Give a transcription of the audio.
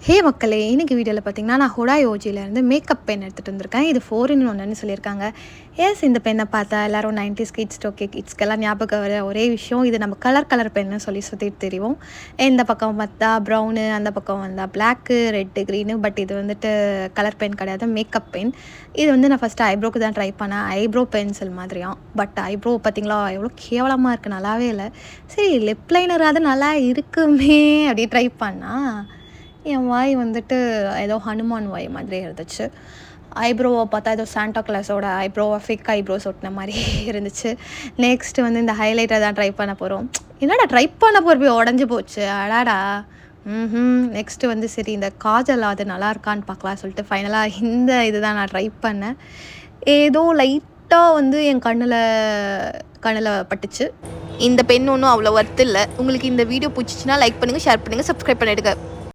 ஹே மக்களே! இன்னைக்கு வீடியோல பார்த்தீங்கன்னா, நான் ஹுடா யோஜிலேருந்து மேக்கப் பென் எடுத்துகிட்டு வந்திருக்கேன். இது 4 in 1ன்னு சொல்லியிருக்காங்க. இந்த பென்னை பார்த்தா எல்லாரும் 90s கிட்ஸ், 2K கிட்ஸ்க்கெல்லாம் ஞாபகம் வர ஒரே விஷயம், இது நம்ம கலர் பென்னு சொல்லி சுத்திட்டு திரிவோம். இந்த பக்கம் பார்த்தா ப்ரௌனு, அந்த பக்கம் வந்தா பிளாக்கு, ரெட்டு, க்ரீனு. பட் இது வந்துட்டு கலர் பென் கிடையாது, மேக்கப் பென். இது வந்து நான் ஃபஸ்ட்டு ஐப்ரோக்கு தான் ட்ரை பண்ணேன். ஐப்ரோ பென்சில் மாதிரியாம். பட் ஐப்ரோ பார்த்தீங்களா, எவ்வளோ கேவலமாக இருக்குது, நல்லாவே இல்லை. சரி லிப் லைனராவது நல்லா இருக்குமே அப்படி ட்ரை பண்ணா, என் வாய் வந்துட்டு ஏதோ ஹனுமான் வாய் மாதிரி இருந்துச்சு. ஐப்ரோவை பார்த்தா ஏதோ சாண்டா கிளாஸோட ஐப்ரோவை ஃபிக் ஐப்ரோஸ் ஒட்டின மாதிரி இருந்துச்சு. நெக்ஸ்ட்டு வந்து இந்த ஹைலைட்டர் தான் ட்ரை பண்ண போகிறோம். என்னடா ட்ரை பண்ண போய் உடஞ்சி போச்சு, அடாடா. நெக்ஸ்ட்டு வந்து சரி இந்த காஜல் அது நல்லா இருக்கான்னு பார்க்கலாம் சொல்லிட்டு ஃபைனலாக இந்த இது தான் நான் ட்ரை பண்ணேன். ஏதோ லைட்டாக வந்து என் கண்ணில் பட்டுச்சு. இந்த பென் ஒன்றும் அவ்வளோ ஒர்த்து இல்லை. உங்களுக்கு இந்த வீடியோ பிடிச்சிச்சின்னா லைக் பண்ணுங்கள், ஷேர் பண்ணுங்கள், சப்ஸ்கிரைப் பண்ணிவிடுங்க.